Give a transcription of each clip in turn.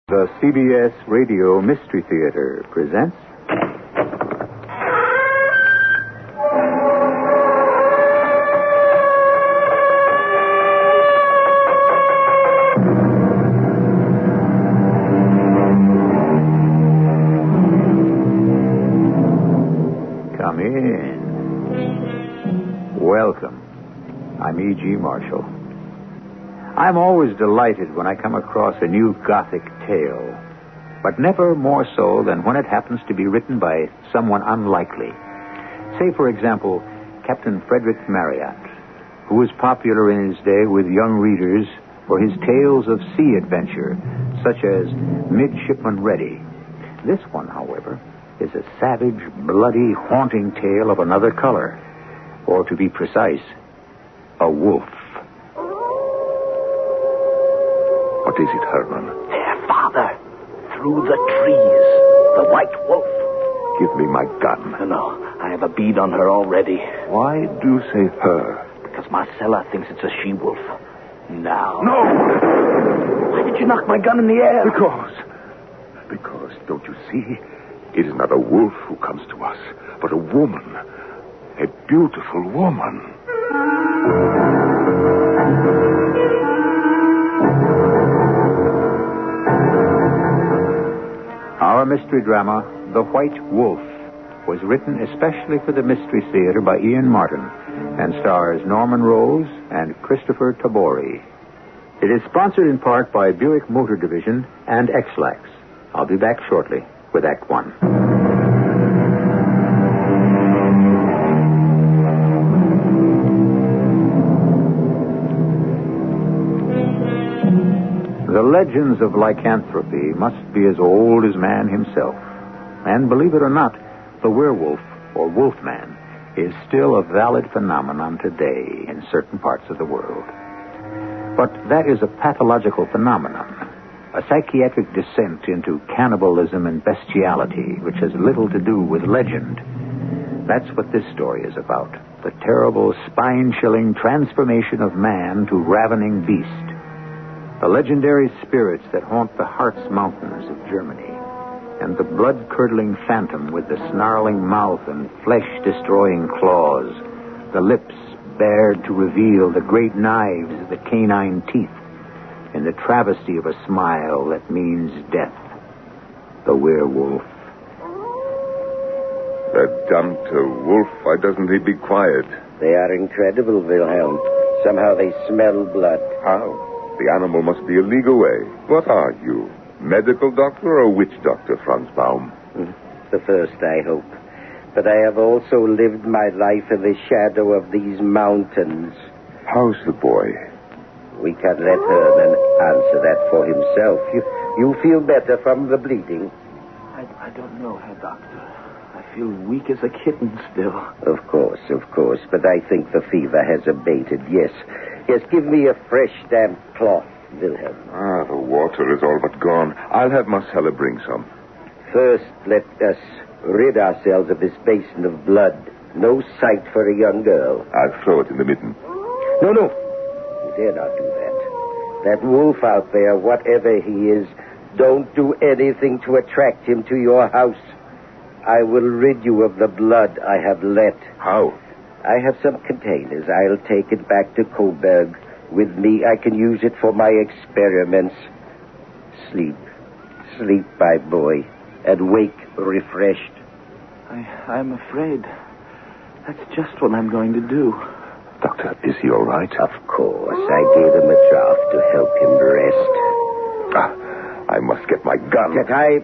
The CBS Radio Mystery Theater presents... Come in. Welcome. I'm E.G. Marshall. I'm always delighted when I come across a new Gothic tale, but never more so than when it happens to be written by someone unlikely. Say, for example, Captain Frederick Marryat, who was popular in his day with young readers for his tales of sea adventure, such as Midshipman Ready. This one, however, is a savage, bloody, haunting tale of another color, or to be precise, a wolf. What is it, Herman? There, Father. Through the trees. The white wolf. Give me my gun. No, I have a bead on her already. Why do you say her? Because Marcella thinks it's a she-wolf. Now. No! Why did you knock my gun in the air? Because, don't you see? It is not a wolf who comes to us, but a woman. A beautiful woman. Our mystery drama, The White Wolf, was written especially for the Mystery Theater by Ian Martin and stars Norman Rose and Christopher Tabori. It is sponsored in part by Buick Motor Division and X-Lax. I'll be back shortly with Act One. The legends of lycanthropy must be as old as man himself. And believe it or not, the werewolf, or wolfman, is still a valid phenomenon today in certain parts of the world. But that is a pathological phenomenon, a psychiatric descent into cannibalism and bestiality, which has little to do with legend. That's what this story is about, the terrible, spine-chilling transformation of man to ravening beast. The legendary spirits that haunt the Harz Mountains of Germany, and the blood-curdling phantom with the snarling mouth and flesh-destroying claws, the lips bared to reveal the great knives of the canine teeth, in the travesty of a smile that means death. The werewolf. That dumped wolf, why doesn't he be quiet? They are incredible, Wilhelm. Somehow they smell blood. How? The animal must be a league away. What are you? Medical doctor or witch doctor, Franz Baum? The first, I hope. But I have also lived my life in the shadow of these mountains. How's the boy? We can let Herman answer that for himself. You feel better from the bleeding? I don't know, Herr Doctor. I feel weak as a kitten still. Of course. But I think the fever has abated, yes. Yes, give me a fresh, damp cloth, Wilhelm. The water is all but gone. I'll have Marcella bring some. First, let us rid ourselves of this basin of blood. No sight for a young girl. I'll throw it in the mitten. No. You dare not do that. That wolf out there, whatever he is, don't do anything to attract him to your house. I will rid you of the blood I have let. How? I have some containers. I'll take it back to Coburg. With me, I can use it for my experiments. Sleep, my boy, and wake refreshed. I'm afraid that's just what I'm going to do. Doctor, is he all right? Of course. I gave him a draught to help him rest. I must get my gun.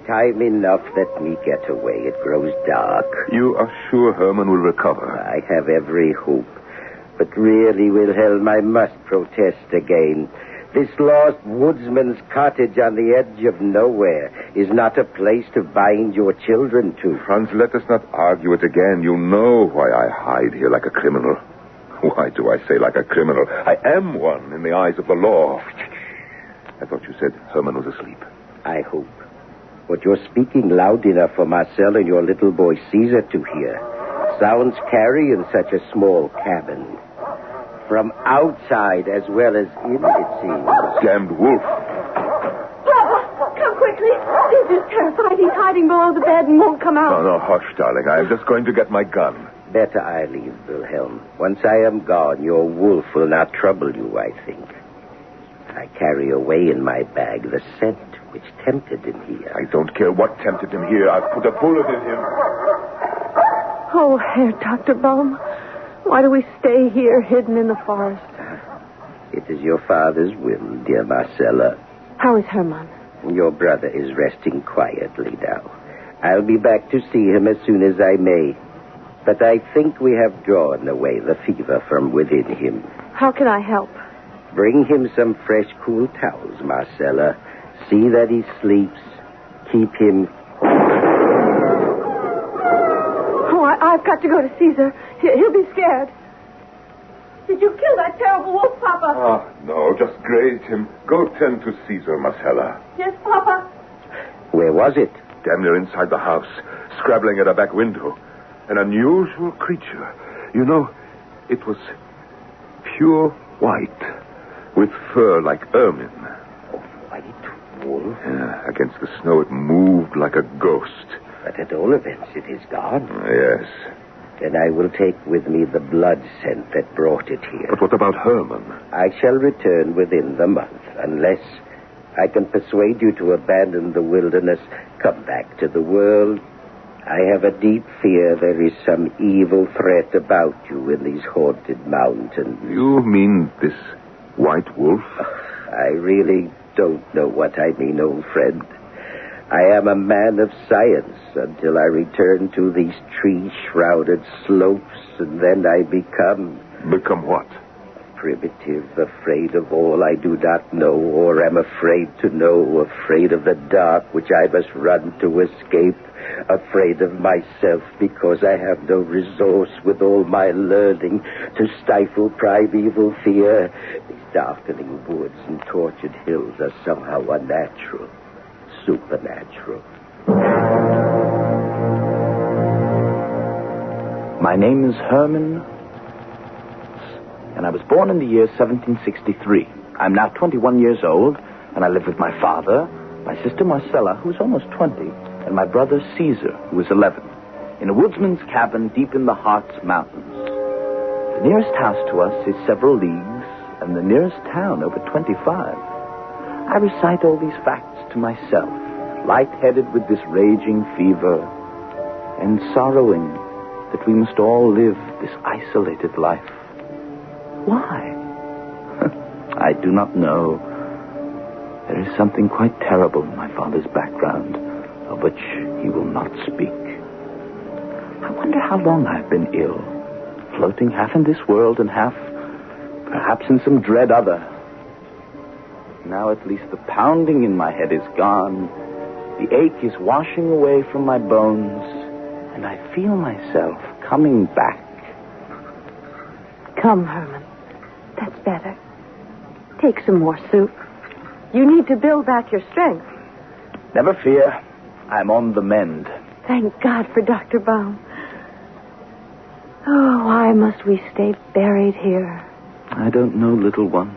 Time enough. Let me get away. It grows dark. You are sure Herman will recover? I have every hope. But really, Wilhelm, I must protest again. This lost woodsman's cottage on the edge of nowhere is not a place to bind your children to. Franz, let us not argue it again. You know why I hide here like a criminal. Why do I say like a criminal? I am one in the eyes of the law. I thought you said Herman was asleep. I hope. But you're speaking loud enough for Marcel and your little boy Caesar to hear. Sounds carry in such a small cabin. From outside as well as in, it seems. Damned wolf. Papa, come quickly. hiding below the bed and won't come out. No, hush, darling. I am just going to get my gun. Better I leave, Wilhelm. Once I am gone, your wolf will not trouble you, I think. I carry away in my bag the scent which tempted him here. I don't care what tempted him here. I'll put a bullet in him. Oh, Herr Dr. Baum, why do we stay here hidden in the forest? It is your father's will, dear Marcella. How is Hermann? Your brother is resting quietly now. I'll be back to see him as soon as I may. But I think we have drawn away the fever from within him. How can I help? Bring him some fresh, cool towels, Marcella. See that he sleeps. Keep him... Oh, I've got to go to Caesar. He'll be scared. Did you kill that terrible wolf, Papa? Ah, no, just grazed him. Go tend to Caesar, Marcella. Yes, Papa. Where was it? Damn near inside the house, scrabbling at a back window. An unusual creature. You know, it was pure white, with fur like ermine. A white wolf? Yeah, against the snow it moved like a ghost. But at all events, it is gone. Yes. Then I will take with me the blood scent that brought it here. But what about Hermann? I shall return within the month, unless I can persuade you to abandon the wilderness, come back to the world. I have a deep fear there is some evil threat about you in these haunted mountains. You mean this white wolf? I really don't know what I mean, old friend. I am a man of science until I return to these tree-shrouded slopes, and then I become... Become what? Primitive, afraid of all I do not know or am afraid to know, afraid of the dark which I must run to escape, afraid of myself because I have no resource with all my learning to stifle primeval fear. These darkening woods and tortured hills are somehow unnatural, supernatural. My name is Hermann, and I was born in the year 1763. I'm now 21 years old, and I live with my father, my sister Marcella, who's almost 20, and my brother Caesar, who is 11, in a woodsman's cabin deep in the Harz Mountains. The nearest house to us is several leagues, and the nearest town over 25. I recite all these facts to myself, light-headed with this raging fever, and sorrowing that we must all live this isolated life. Why? I do not know. There is something quite terrible in my father's background, of which he will not speak. I wonder how long I've been ill, floating half in this world and half, perhaps in some dread other. Now at least the pounding in my head is gone, the ache is washing away from my bones, and I feel myself coming back. Come, Hermann. That's better. Take some more soup. You need to build back your strength. Never fear. I'm on the mend. Thank God for Dr. Baum. Oh, why must we stay buried here? I don't know, little one.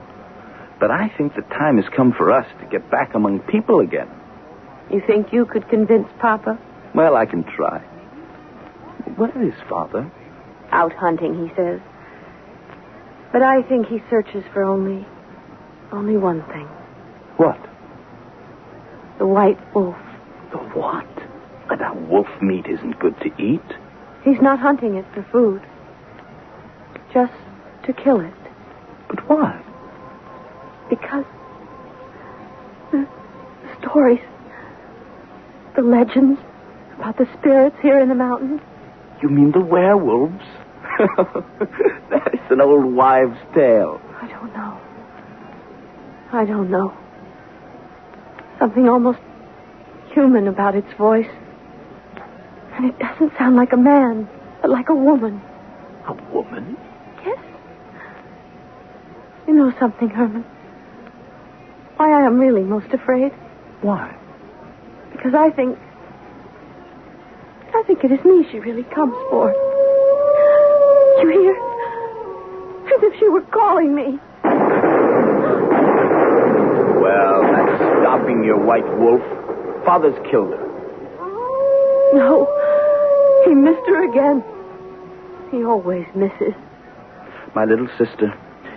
But I think the time has come for us to get back among people again. You think you could convince Papa? Well, I can try. Where is Father? Out hunting, he says. But I think he searches for only one thing. What? The white wolf. The what? That wolf meat isn't good to eat. He's not hunting it for food. Just to kill it. But why? Because the stories, the legends about the spirits here in the mountains. You mean the werewolves? That is an old wives' tale. I don't know. Something almost human about its voice. And it doesn't sound like a man, but like a woman. A woman? Yes. You know something, Hermann? Why I am really most afraid? Why? Because I think it is me she really comes for. You hear? As if she were calling me. Well, that's stopping your white wolf. Father's killed her. No. He missed her again. He always misses. My little sister,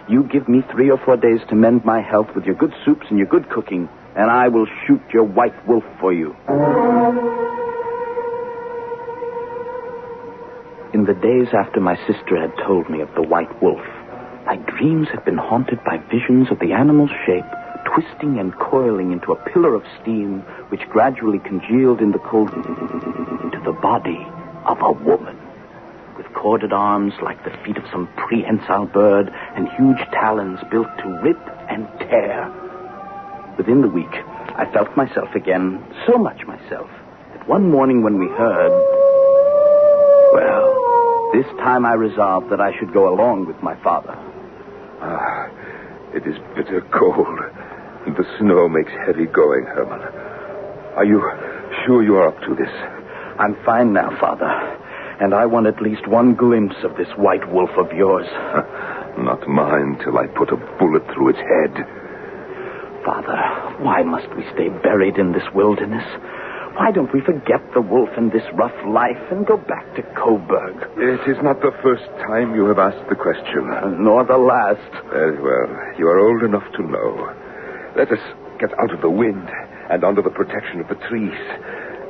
you give me 3 or 4 days to mend my health with your good soups and your good cooking, and I will shoot your white wolf for you. In the days after my sister had told me of the white wolf, my dreams had been haunted by visions of the animal's shape, twisting and coiling into a pillar of steam, which gradually congealed in the cold into the body of a woman, with corded arms like the feet of some prehensile bird and huge talons built to rip and tear. Within the week, I felt myself again, so much myself, that one morning when we heard... Well, this time I resolved that I should go along with my father. It is bitter cold, and the snow makes heavy going, Herman. Are you sure you are up to this? I'm fine now, Father, and I want at least one glimpse of this white wolf of yours. Not mine till I put a bullet through its head. Father, why must we stay buried in this wilderness? Why don't we forget the wolf and this rough life and go back to Coburg? It is not the first time you have asked the question. Nor the last. Very well. You are old enough to know. Let us get out of the wind and under the protection of the trees.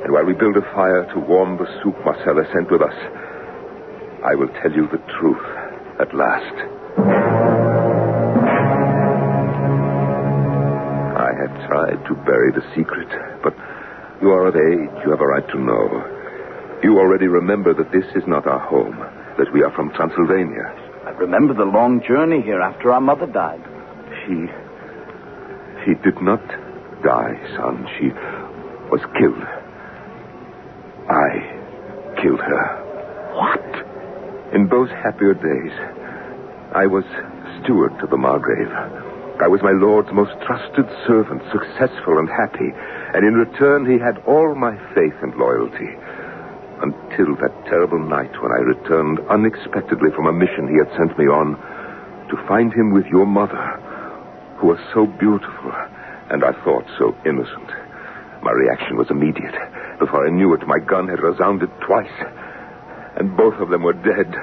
And while we build a fire to warm the soup Marcella sent with us, I will tell you the truth at last. I have tried to bury the secret, but you are of age. You have a right to know. You already remember that this is not our home, that we are from Transylvania. I remember the long journey here after our mother died. She did not die, son. She was killed. I killed her. What? In those happier days, I was steward to the Margrave. I was my lord's most trusted servant, successful and happy, and in return he had all my faith and loyalty. Until that terrible night when I returned unexpectedly from a mission he had sent me on to find him with your mother, who was so beautiful and I thought so innocent. My reaction was immediate. Before I knew it, my gun had resounded twice, and both of them were dead.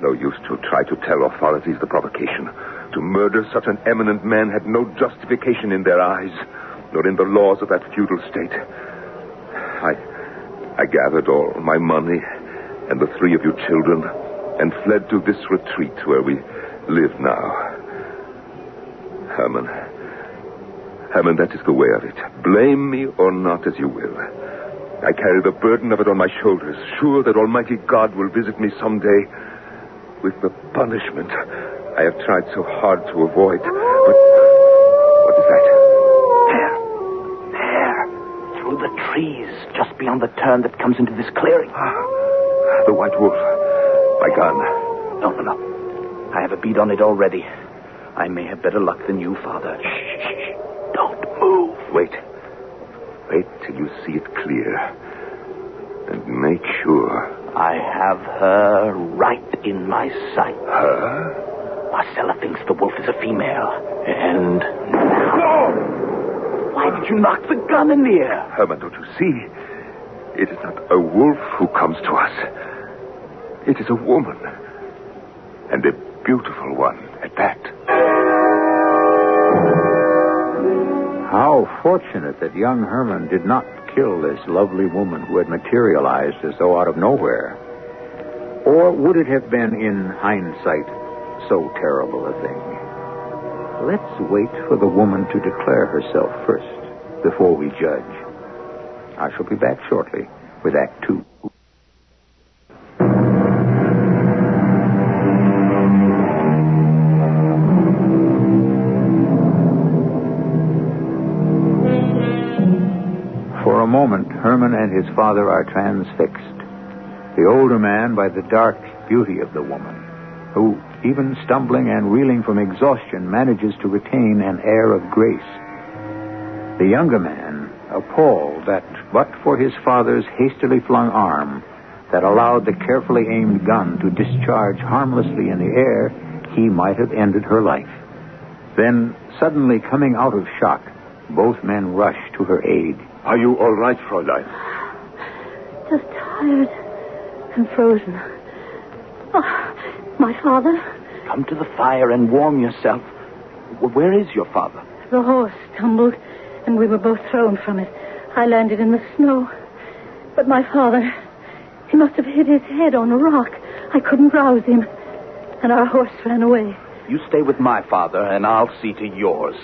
No use to try to tell authorities the provocation. To murder such an eminent man had no justification in their eyes, nor in the laws of that feudal state. I gathered all my money and the 3 of you children and fled to this retreat where we live now. Herman, that is the way of it. Blame me or not as you will. I carry the burden of it on my shoulders, sure that Almighty God will visit me someday with the punishment I have tried so hard to avoid. But what is that? There. Through the trees, just beyond the turn that comes into this clearing. The white wolf. My gun. No. I have a bead on it already. I may have better luck than you, Father. Shh. Don't move. Wait till you see it clear. And make sure. I have her right in my sight. Her? Marcella thinks the wolf is a female. And now... No! Why did you knock the gun in the air? Herman, don't you see? It is not a wolf who comes to us. It is a woman. And a beautiful one at that. How fortunate that young Herman did not kill this lovely woman who had materialized as though out of nowhere. Or would it have been, in hindsight, so terrible a thing? Let's wait for the woman to declare herself first before we judge. I shall be back shortly with Act 2. For a moment, Herman and his father are transfixed. The older man by the dark beauty of the woman, who, even stumbling and reeling from exhaustion, manages to retain an air of grace. The younger man, appalled that, but for his father's hastily flung arm that allowed the carefully aimed gun to discharge harmlessly in the air, he might have ended her life. Then, suddenly coming out of shock, both men rush to her aid. Are you all right, Fräulein? just tired and frozen. Oh, my father? Come to the fire and warm yourself. Where is your father? The horse tumbled, and we were both thrown from it. I landed in the snow. But my father, he must have hit his head on a rock. I couldn't rouse him, and our horse ran away. You stay with my father, and I'll see to yours.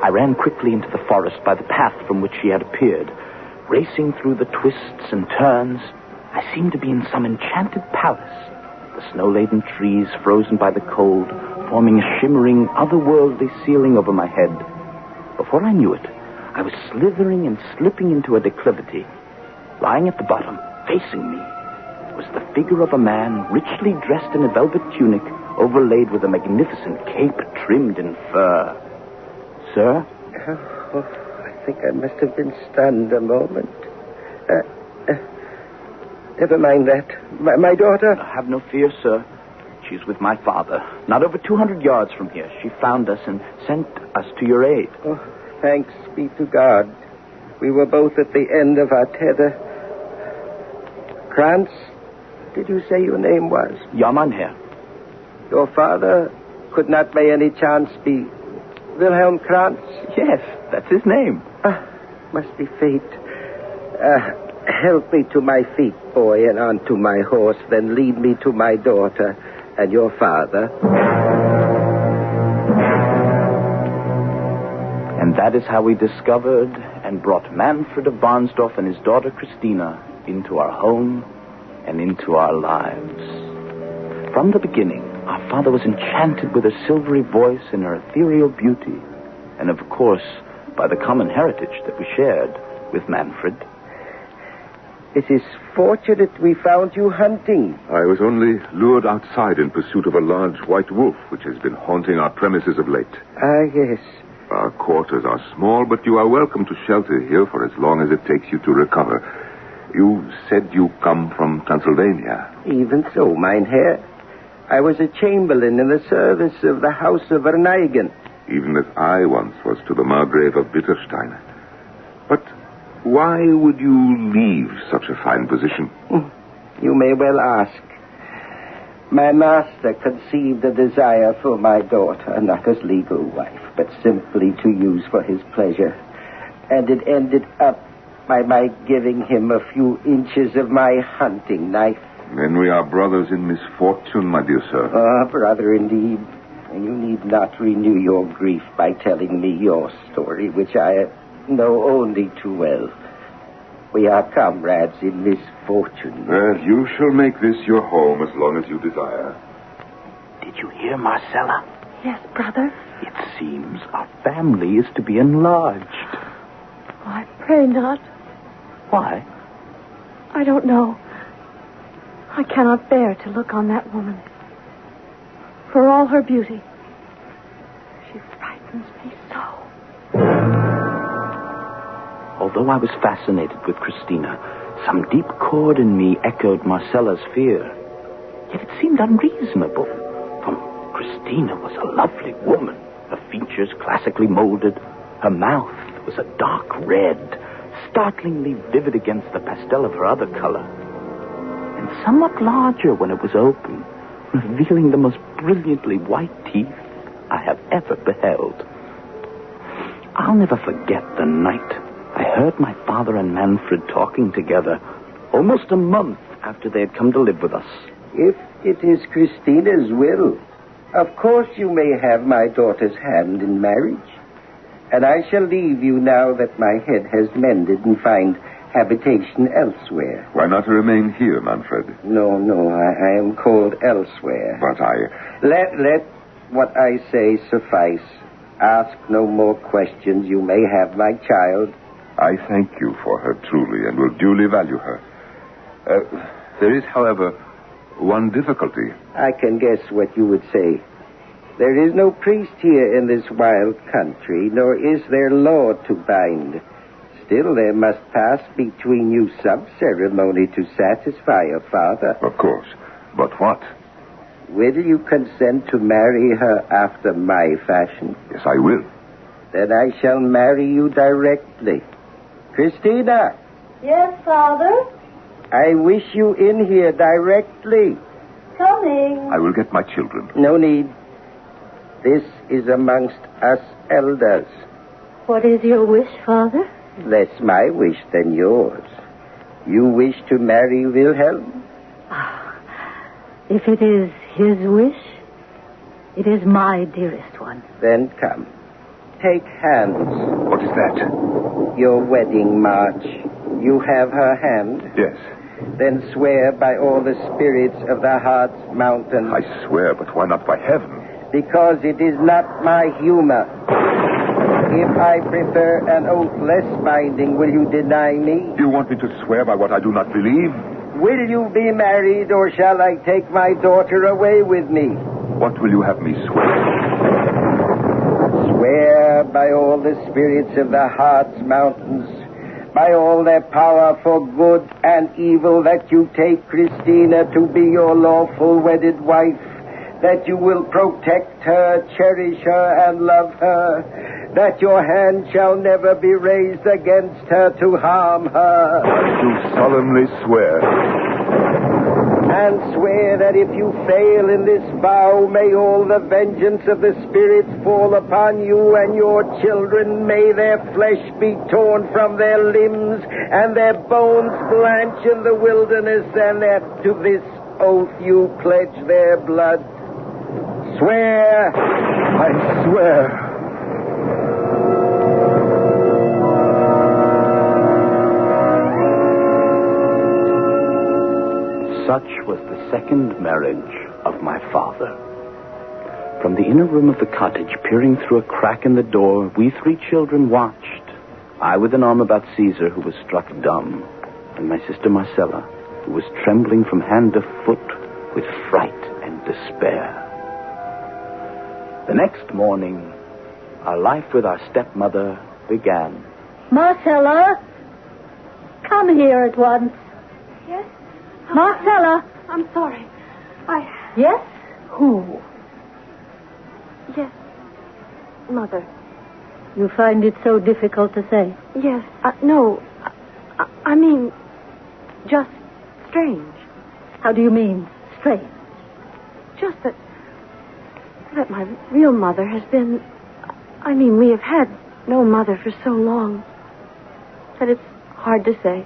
I ran quickly into the forest by the path from which she had appeared. Racing through the twists and turns, I seemed to be in some enchanted palace. The snow-laden trees, frozen by the cold, forming a shimmering, otherworldly ceiling over my head. Before I knew it, I was slithering and slipping into a declivity. Lying at the bottom, facing me, was the figure of a man richly dressed in a velvet tunic overlaid with a magnificent cape trimmed in fur. Sir? Oh, I think I must have been stunned a moment. Never mind that. My daughter? Have no fear, sir. She's with my father. Not over 200 yards from here. She found us and sent us to your aid. Oh, thanks be to God. We were both at the end of our tether. Krantz, did you say your name was? Yaman here. Your father could not by any chance be Wilhelm Krantz? Yes, that's his name. Must be fate. Help me to my feet, boy, and onto my horse, then lead me to my daughter and your father. And that is how we discovered and brought Manfred of Barnsdorf and his daughter Christina into our home and into our lives. From the beginning, our father was enchanted with her silvery voice and her ethereal beauty, and of course, by the common heritage that we shared with Manfred. It is fortunate we found you hunting. I was only lured outside in pursuit of a large white wolf, which has been haunting our premises of late. Ah, yes. Our quarters are small, but you are welcome to shelter here for as long as it takes you to recover. You said you come from Transylvania. Even so, mein Herr. I was a chamberlain in the service of the House of Verneigen. Even as I once was to the Margrave of Bitterstein. But why would you leave such a fine position? You may well ask. My master conceived a desire for my daughter, not as legal wife, but simply to use for his pleasure. And it ended up by my giving him a few inches of my hunting knife. Then we are brothers in misfortune, my dear sir. Ah, brother, indeed. And you need not renew your grief by telling me your story, which I know only too well. We are comrades in misfortune. Well, you shall make this your home as long as you desire. Did you hear, Marcella? Yes, brother. It seems our family is to be enlarged. Oh, I pray not. Why? I don't know. I cannot bear to look on that woman. For all her beauty, she frightens me so. Although I was fascinated with Christina, some deep chord in me echoed Marcella's fear. Yet it seemed unreasonable, for Christina was a lovely woman, her features classically molded, her mouth was a dark red, startlingly vivid against the pastel of her other color, and somewhat larger when it was open, revealing the most brilliantly white teeth I have ever beheld. I'll never forget the night I heard my father and Manfred talking together, almost a month after they had come to live with us. If it is Christina's will, of course you may have my daughter's hand in marriage. And I shall leave you now that my head has mended and find habitation elsewhere. Why not remain here, Manfred? No, I am called elsewhere. But I... Let what I say suffice. Ask no more questions. You may have my child. I thank you for her truly and will duly value her. There is, however, one difficulty. I can guess what you would say. There is no priest here in this wild country, nor is there law to bind. Still, there must pass between you some ceremony to satisfy your father. Of course. But what? Will you consent to marry her after my fashion? Yes, I will. Then I shall marry you directly. Christina, Yes, Father? I wish you in here directly. Coming. I will get my children. No need. This is amongst us elders. What is your wish, Father? Less my wish than yours. You wish to marry Wilhelm? If it is his wish, it is my dearest one. Then come. Take hands. What is that? Your wedding march. You have her hand? Yes. Then swear by all the spirits of the Hartz Mountain. I swear, but why not by heaven? Because it is not my humor. If I prefer an oath less binding, will you deny me? Do you want me to swear by what I do not believe? Will you be married, or shall I take my daughter away with me? What will you have me swear? Swear by all the spirits of the Hartz Mountains, by all their power for good and evil, that you take Christina to be your lawful wedded wife, that you will protect her, cherish her, and love her, that your hand shall never be raised against her to harm her. I do solemnly swear. And swear that if you fail in this vow, may all the vengeance of the spirits fall upon you and your children. May their flesh be torn from their limbs and their bones blanch in the wilderness, and that to this oath you pledge their blood. Swear. I swear. Such was the second marriage of my father. From the inner room of the cottage, peering through a crack in the door, we three children watched. I with an arm about Caesar, who was struck dumb, and my sister Marcella, who was trembling from hand to foot with fright and despair. The next morning, our life with our stepmother began. Marcella, come here at once. Yes? Marcella. I'm sorry. Yes? Who? Yes. Mother. You find it so difficult to say? Yes. No. I mean, just strange. How do you mean, strange? Just that my real mother has been... I mean, we have had no mother for so long that it's hard to say.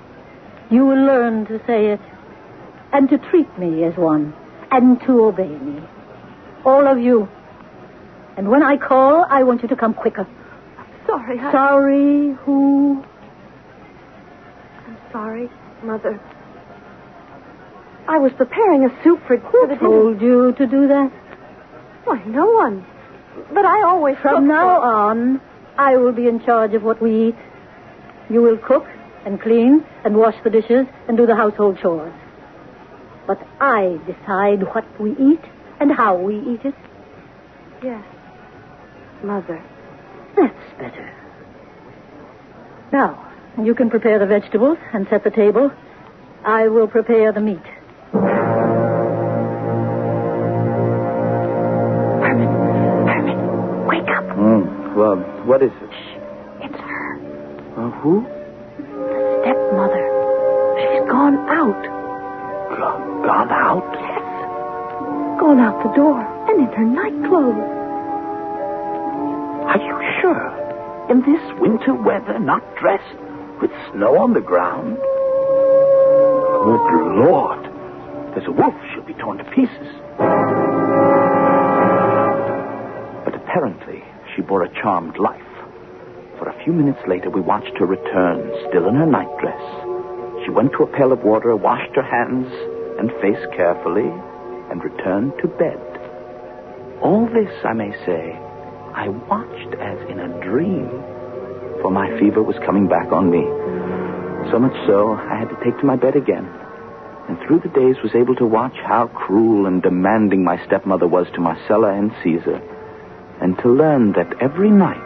You will learn to say it, and to treat me as one, and to obey me. All of you. And when I call, I want you to come quicker. I'm sorry. Sorry, who? I'm sorry, Mother. I was preparing a soup for the dinner. Who told you to do that? Why, no one. But I always From now on, I will be in charge of what we eat. You will cook and clean and wash the dishes and do the household chores. But I decide what we eat and how we eat it. Yes, Mother. That's better. Now, you can prepare the vegetables and set the table. I will prepare the meat. Herman, wake up. Well, what is it? Shh, it's her. Who? The stepmother. She's gone out. Gone out? Yes. Gone out the door and in her nightclothes. Are you sure? In this winter weather, not dressed, with snow on the ground? Good Lord. There's a wolf. She'll be torn to pieces. But apparently, she bore a charmed life. For a few minutes later, we watched her return, still in her nightdress. She went to a pail of water, washed her hands and face carefully, and returned to bed. All this, I may say, I watched as in a dream, for my fever was coming back on me. So much so, I had to take to my bed again, and through the days was able to watch how cruel and demanding my stepmother was to Marcella and Caesar, and to learn that every night,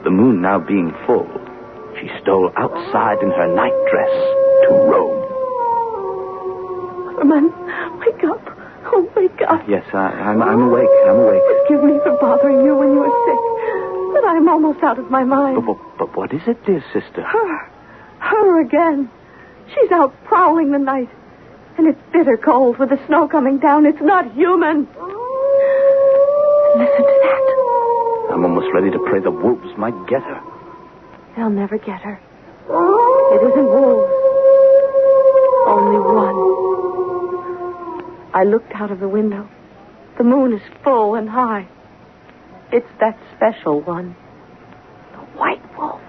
the moon now being full, she stole outside in her nightdress to roam. Herman, wake up. Oh, wake up. Yes, I'm awake. I'm awake. Forgive me for bothering you when you were sick, but I'm almost out of my mind. But what is it, dear sister? Her Her again. She's out prowling the night. And it's bitter cold with the snow coming down. It's not human. Listen to that. I'm almost ready to pray the wolves might get her. They'll never get her. It isn't wolves. Only one. I looked out of the window. The moon is full and high. It's that special one. The white wolf.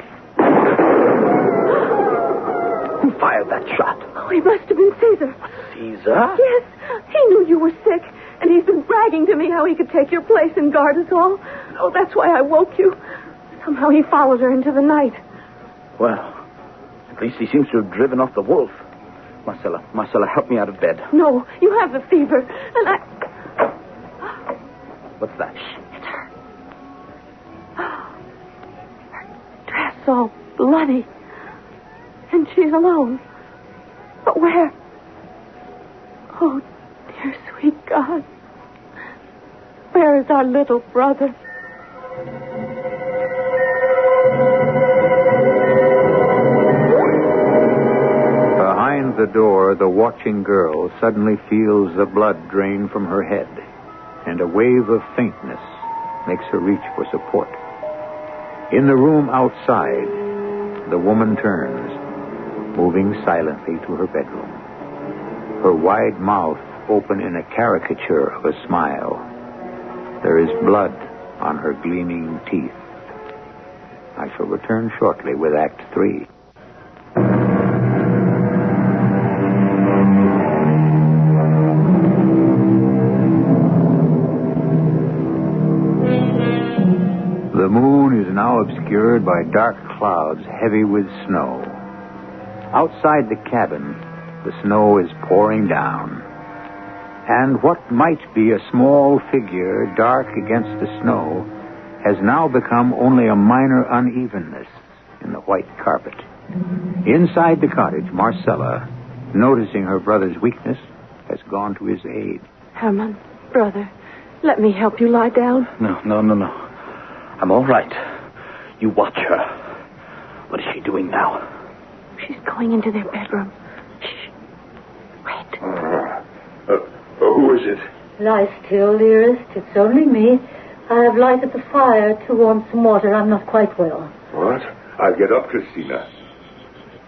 Who fired that shot? Oh, he must have been Caesar. Caesar? Yes. He knew you were sick, and he's been bragging to me how he could take your place and guard us all. Oh, that's why I woke you. Somehow he followed her into the night. Well, at least he seems to have driven off the wolf. Marcella, help me out of bed. No, you have the fever, and I... What's that? It's her. Her dress all bloody. And she's alone. But where? Oh, dear sweet God. Where is our little brother? Behind the door, the watching girl suddenly feels the blood drain from her head, and a wave of faintness makes her reach for support. In the room outside, the woman turns, moving silently to her bedroom. Her wide mouth open in a caricature of a smile. There is blood on her gleaming teeth. I shall return shortly with Act 3. The moon is now obscured by dark clouds heavy with snow. Outside the cabin, the snow is pouring down. And what might be a small figure dark against the snow has now become only a minor unevenness in the white carpet. Inside the cottage, Marcella, noticing her brother's weakness, has gone to his aid. Herman, brother, let me help you lie down. No. I'm all right. You watch her. What is she doing now? She's going into their bedroom. Shh. Wait. Who is it? Lie still, dearest. It's only me. I have lighted the fire to warm some water. I'm not quite well. What? I'll get up, Christina.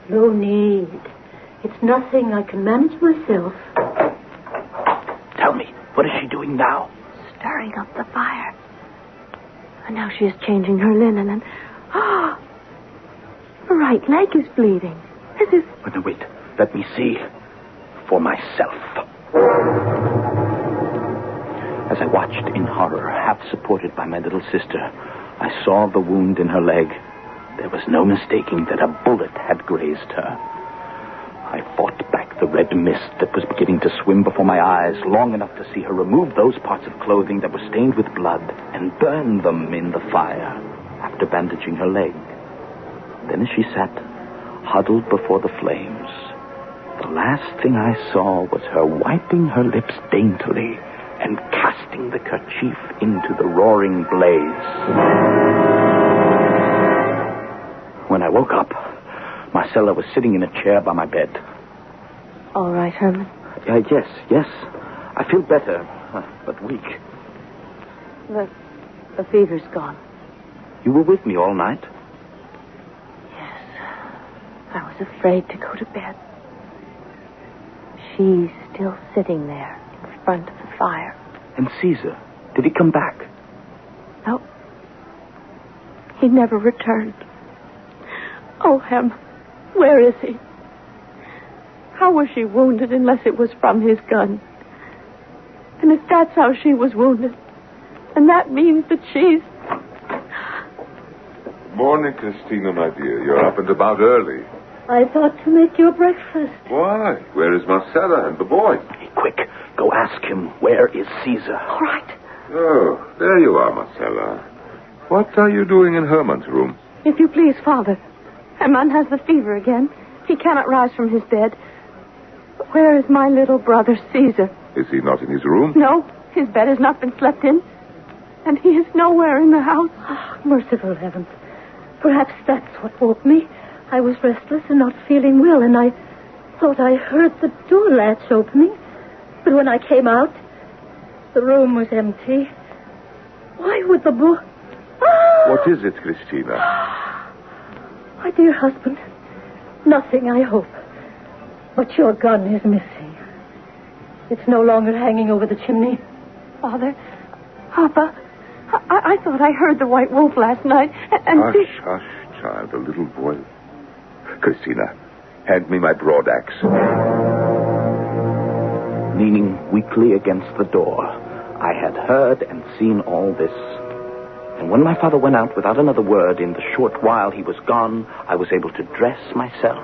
No need. It's nothing. I can manage myself. Tell me, what is she doing now? Stirring up the fire. And now she is changing her linen and... her right leg is bleeding. As if... But no, wait. Let me see. For myself. As I watched in horror, half supported by my little sister, I saw the wound in her leg. There was no mistaking that a bullet had grazed her. I fought back the red mist that was beginning to swim before my eyes long enough to see her remove those parts of clothing that were stained with blood and burn them in the fire after bandaging her leg. Then as she sat, huddled before the flames, the last thing I saw was her wiping her lips daintily and casting the kerchief into the roaring blaze. When I woke up, Marcella was sitting in a chair by my bed. All right, Herman. Yes. I feel better, but weak. The fever's gone. You were with me all night? Yes. I was afraid to go to bed. She's still sitting there in front of the fire. And Caesar, did he come back? No. He never returned. Oh, Hem, where is he? How was she wounded unless it was from his gun? And if that's how she was wounded, then that means that she's... Morning, Christina, my dear. You're up and about early. I thought to make you a breakfast. Why? Where is Marcella and the boy? Hey, quick, go ask him, where is Caesar? All right. Oh, there you are, Marcella. What are you doing in Herman's room? If you please, Father. Herman has the fever again. He cannot rise from his bed. But where is my little brother, Caesar? Is he not in his room? No, his bed has not been slept in. And he is nowhere in the house. Oh, merciful heavens. Perhaps that's what woke me. I was restless and not feeling well, and I thought I heard the door latch opening. But when I came out, the room was empty. Why would the boy... What is it, Christina? My dear husband, nothing, I hope. But your gun is missing. It's no longer hanging over the chimney. Father, Papa, I thought I heard the white wolf last night. And Hush, child, a little boy. Christina, hand me my broad axe. Leaning weakly against the door, I had heard and seen all this. And when my father went out without another word, in the short while he was gone, I was able to dress myself,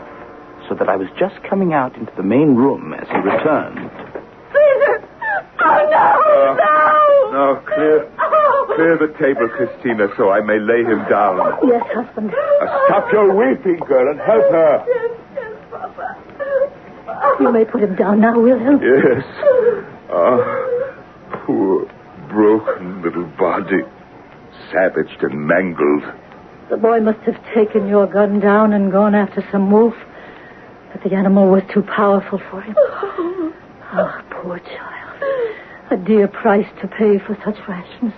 so that I was just coming out into the main room as he returned. Caesar! Oh, no! No, clear the table, Christina, so I may lay him down. Yes, husband. Stop your weeping, girl, and help her. Yes, Papa. You may put him down now, Wilhelm. Yes. Poor, broken little body. Savaged and mangled. The boy must have taken your gun down and gone after some wolf. But the animal was too powerful for him. Oh, poor child. A dear price to pay for such rashness.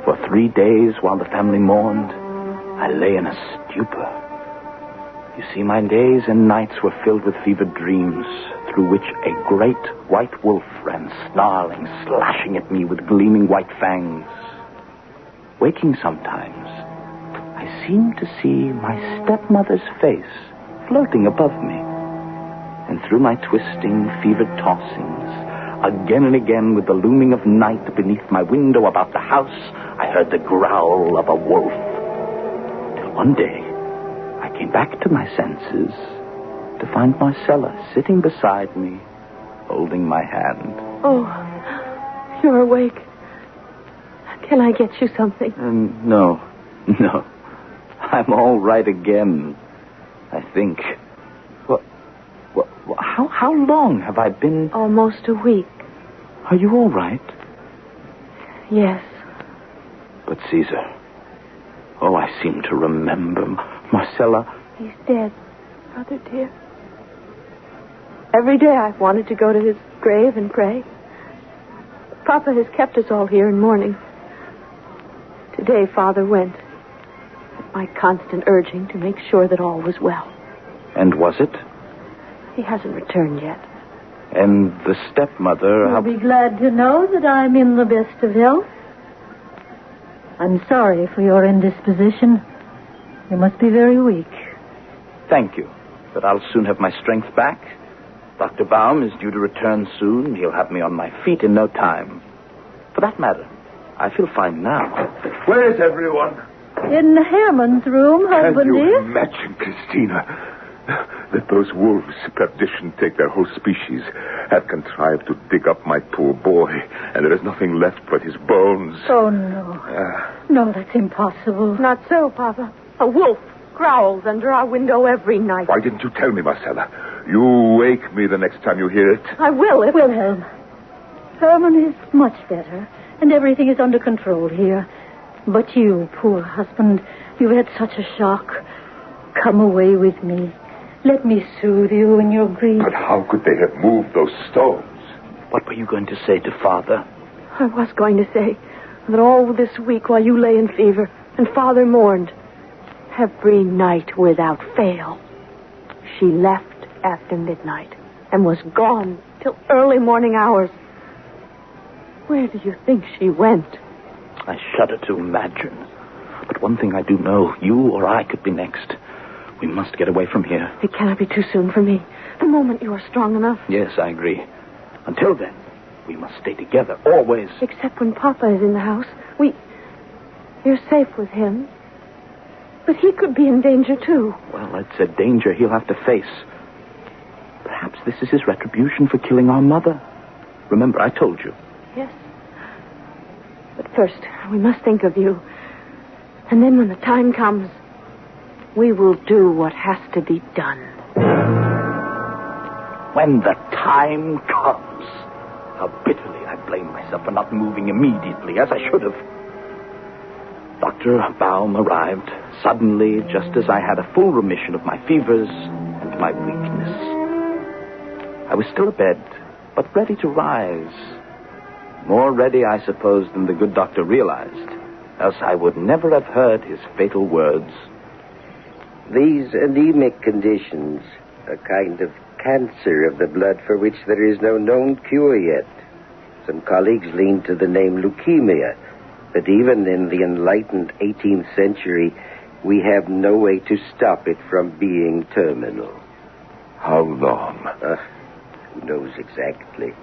For 3 days, while the family mourned, I lay in a stupor. You see, my days and nights were filled with fevered dreams, through which a great white wolf ran snarling, slashing at me with gleaming white fangs. Waking sometimes, I seemed to see my stepmother's face floating above me. And through my twisting, fevered tossings, again and again, with the looming of night beneath my window about the house, I heard the growl of a wolf. Till one day, I came back to my senses to find Marcella sitting beside me, holding my hand. Oh, you're awake. Can I get you something? No. I'm all right again, I think. How long have I been... Almost a week. Are you all right? Yes. But Caesar... Oh, I seem to remember. Marcella... He's dead, Mother dear. Every day I've wanted to go to his grave and pray. Papa has kept us all here in mourning. Today, Father went, at my constant urging, to make sure that all was well. And was it? He hasn't returned yet. And the stepmother... You'll be glad to know that I'm in the best of health. I'm sorry for your indisposition. You must be very weak. Thank you, but I'll soon have my strength back. Dr. Baum is due to return soon. He'll have me on my feet in no time. For that matter, I feel fine now. Where is everyone? In Herman's room, husband, Can you dear. imagine, Christina, that those wolves, perdition take their whole species, have contrived to dig up my poor boy, and there is nothing left but his bones? Oh, no. No, that's impossible. Not so, Papa. A wolf growls under our window every night. Why didn't you tell me, Marcella? You wake me the next time you hear it. I will. Wilhelm, Herman is much better, and everything is under control here. But you, poor husband, you've had such a shock. Come away with me. Let me soothe you in your grief. But how could they have moved those stones? What were you going to say to Father? I was going to say that all this week while you lay in fever and Father mourned, every night without fail, she left after midnight and was gone till early morning hours. Where do you think she went? I shudder to imagine. But one thing I do know, you or I could be next. We must get away from here. It cannot be too soon for me. The moment you are strong enough. Yes, I agree. Until then, we must stay together, always. Except when Papa is in the house. You're safe with him. But he could be in danger, too. Well, it's a danger he'll have to face. Perhaps this is his retribution for killing our mother. Remember, I told you. Yes. But first, we must think of you. And then when the time comes, we will do what has to be done. When the time comes, How bitterly I blamed myself for not moving immediately, as I should have. Dr. Baum arrived suddenly, just as I had a full remission of my fevers and my weakness. I was still abed, but ready to rise. More ready, I suppose, than the good doctor realized, else I would never have heard his fatal words. These anemic conditions, a kind of cancer of the blood for which there is no known cure yet. Some colleagues lean to the name leukemia, but even in the enlightened 18th century, we have no way to stop it from being terminal. How long? Who knows exactly?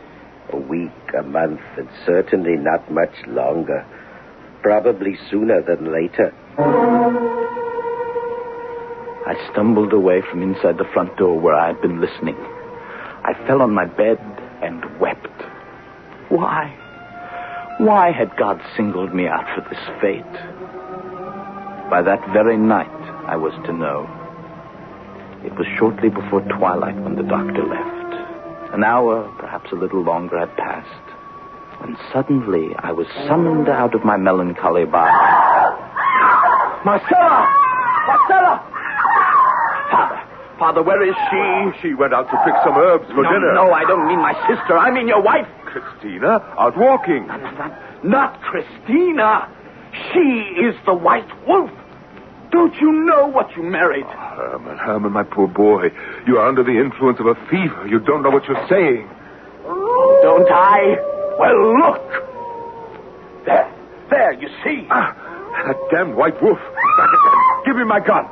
A week, a month, and certainly not much longer. Probably sooner than later. I stumbled away from inside the front door where I had been listening. I fell on my bed and wept. Why? Why had God singled me out for this fate? By that very night, I was to know. It was shortly before twilight when the doctor left. An hour, perhaps a little longer, had passed, when suddenly I was summoned out of my melancholy by... Marcella! Marcella! Father, where is she? She went out to pick some herbs for dinner. No, I don't mean my sister. I mean your wife. Christina, out walking. Not Christina. She is the White Wolf. Don't you know what you married? Oh, Herman, my poor boy. You are under the influence of a fever. You don't know what you're saying. Oh, don't I? Well, look. There, you see. That damned White Wolf. Back again. Give me my gun.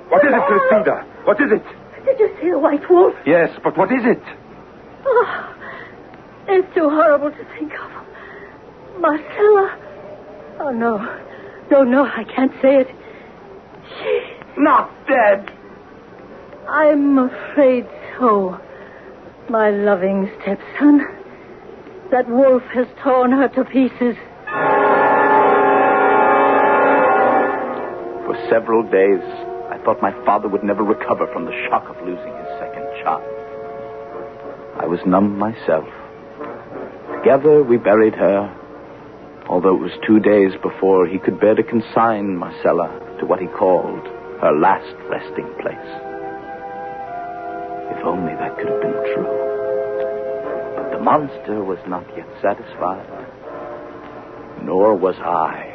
What is it, Christina? What is it? Did you see the White Wolf? Yes, but what is it? Oh, it's too horrible to think of. Marcella. Oh, no, I can't say it. She's not dead. I'm afraid so, my loving stepson. That wolf has torn her to pieces. For several days, I thought my father would never recover from the shock of losing his second child. I was numb myself. Together, we buried her, although it was 2 days before he could bear to consign Marcella to what he called her last resting place. If only that could have been true. But the monster was not yet satisfied, nor was I.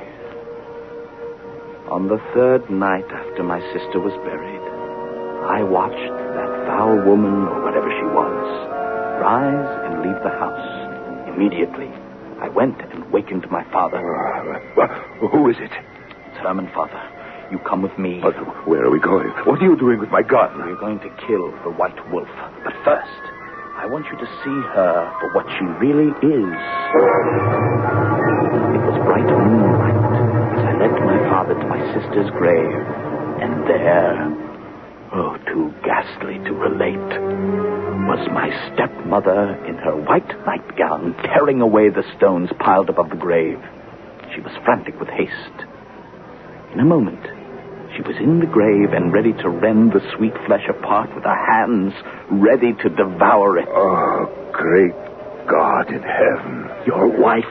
On the third night after my sister was buried, I watched that foul woman, or whatever she was, rise and leave the house. Immediately, I went and wakened my father. Who is it? It's Herman, Father. You come with me. But where are we going? What are you doing with my gun? We're going to kill the White Wolf. But first, I want you to see her for what she really is. It was bright moonlight as I led my father to my sister's grave. And there, too ghastly to relate, was my stepmother in her white nightgown tearing away the stones piled above the grave. She was frantic with haste. In a moment, she was in the grave and ready to rend the sweet flesh apart with her hands, ready to devour it. Oh, great God in heaven. Your wife,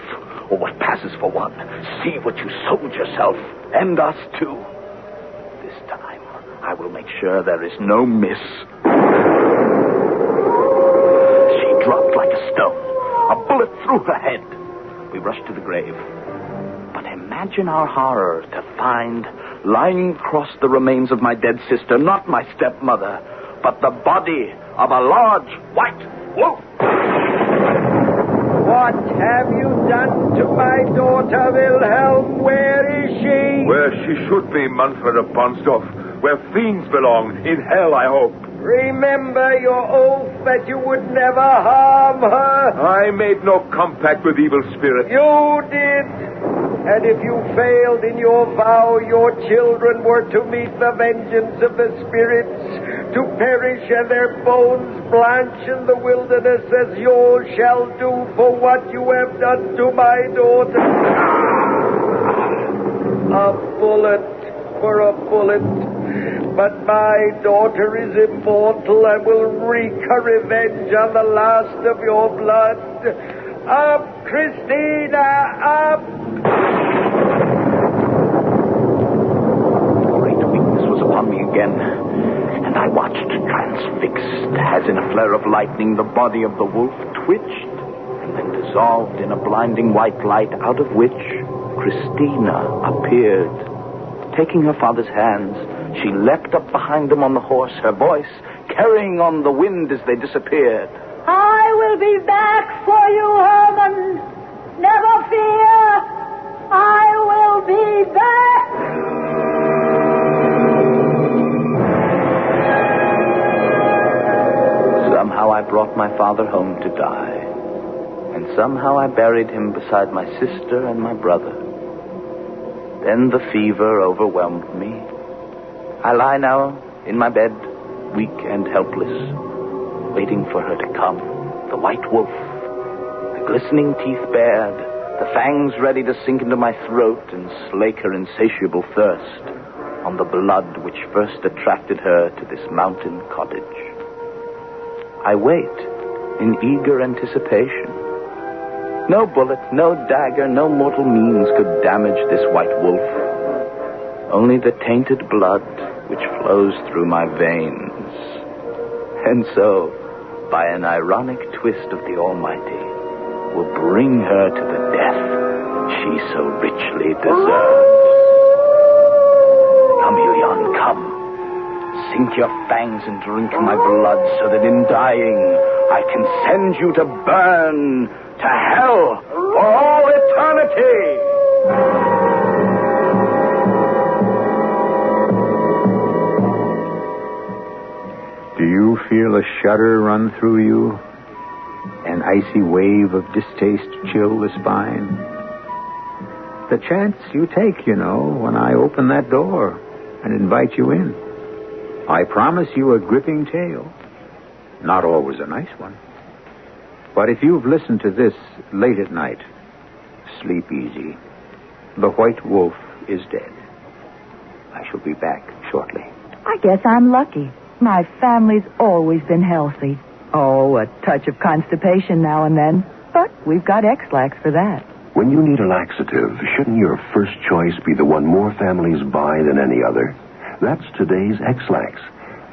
or what passes for one. See what you sold yourself, and us too. This time, I will make sure there is no miss. She dropped like a stone, a bullet through her head. We rushed to the grave. But imagine our horror to find, lying across the remains of my dead sister, not my stepmother, but the body of a large white wolf. What have you done to my daughter, Wilhelm? Where is she? Where she should be, Manfred of Bonsdorf. Where fiends belong. In hell, I hope. Remember your oath that you would never harm her. I made no compact with evil spirits. You did. And if you failed in your vow, your children were to meet the vengeance of the spirits, to perish and their bones blanch in the wilderness as yours shall do for what you have done to my daughter. A bullet for a bullet. But my daughter is immortal and will wreak her revenge on the last of your blood. Up, Christina, up! Great weakness was upon me again, and I watched, transfixed, as in a flare of lightning, the body of the wolf twitched and then dissolved in a blinding white light, out of which Christina appeared. Taking her father's hands, she leapt up behind them on the horse, her voice carrying on the wind as they disappeared. I will be back for you, Herman. Never fear. I will be back. Somehow I brought my father home to die, and somehow I buried him beside my sister and my brother. Then the fever overwhelmed me. I lie now in my bed, weak and helpless, waiting for her to come, the white wolf, the glistening teeth bared, the fangs ready to sink into my throat and slake her insatiable thirst on the blood which first attracted her to this mountain cottage. I wait in eager anticipation. No bullet, no dagger, no mortal means could damage this white wolf. Only the tainted blood which flows through my veins. And so, by an ironic twist of the Almighty, will bring her to the death she so richly deserves. Come, Helion, come. Sink your fangs and drink my blood so that in dying I can send you to burn to hell for all eternity. Do you feel a shudder run through you? An icy wave of distaste chill the spine? The chance you take, when I open that door and invite you in. I promise you a gripping tale. Not always a nice one. But if you've listened to this late at night, sleep easy. The white wolf is dead. I shall be back shortly. I guess I'm lucky. My family's always been healthy. Oh, a touch of constipation now and then. But we've got X-Lax for that. When you need a laxative, shouldn't your first choice be the one more families buy than any other? That's today's X-Lax.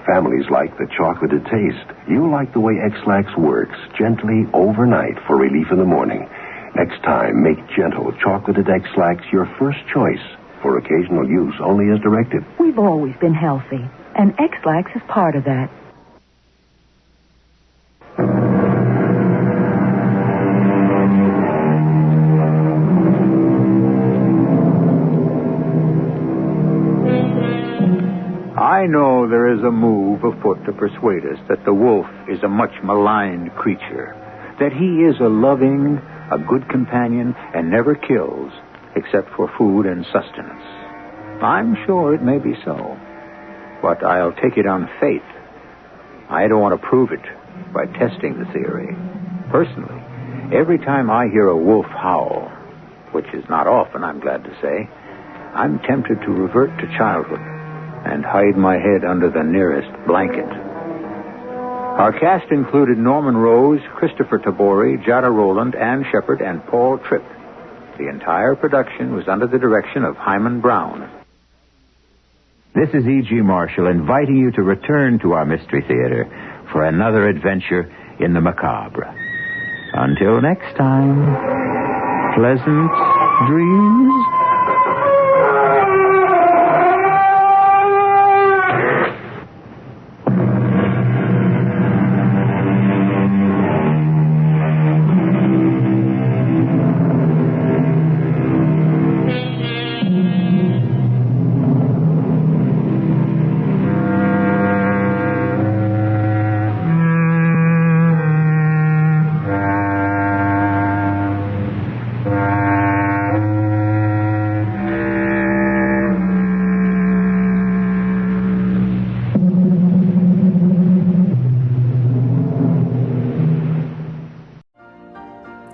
Families like the chocolated taste. You like the way X-Lax works, gently overnight for relief in the morning. Next time, make gentle chocolated X-Lax your first choice for occasional use only as directed. We've always been healthy, and X-Lax is part of that. I know there is a move afoot to persuade us that the wolf is a much maligned creature, that he is a loving, a good companion, and never kills except for food and sustenance. I'm sure it may be so, but I'll take it on faith. I don't want to prove it by testing the theory. Personally, every time I hear a wolf howl, which is not often, I'm glad to say, I'm tempted to revert to childhood and hide my head under the nearest blanket. Our cast included Norman Rose, Christopher Tabori, Jada Rowland, Ann Shepard, and Paul Tripp. The entire production was under the direction of Hyman Brown. This is E.G. Marshall inviting you to return to our Mystery Theater for another adventure in the macabre. Until next time, pleasant dreams.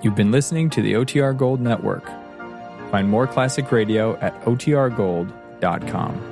You've been listening to the OTR Gold Network. Find more classic radio at otrgold.com.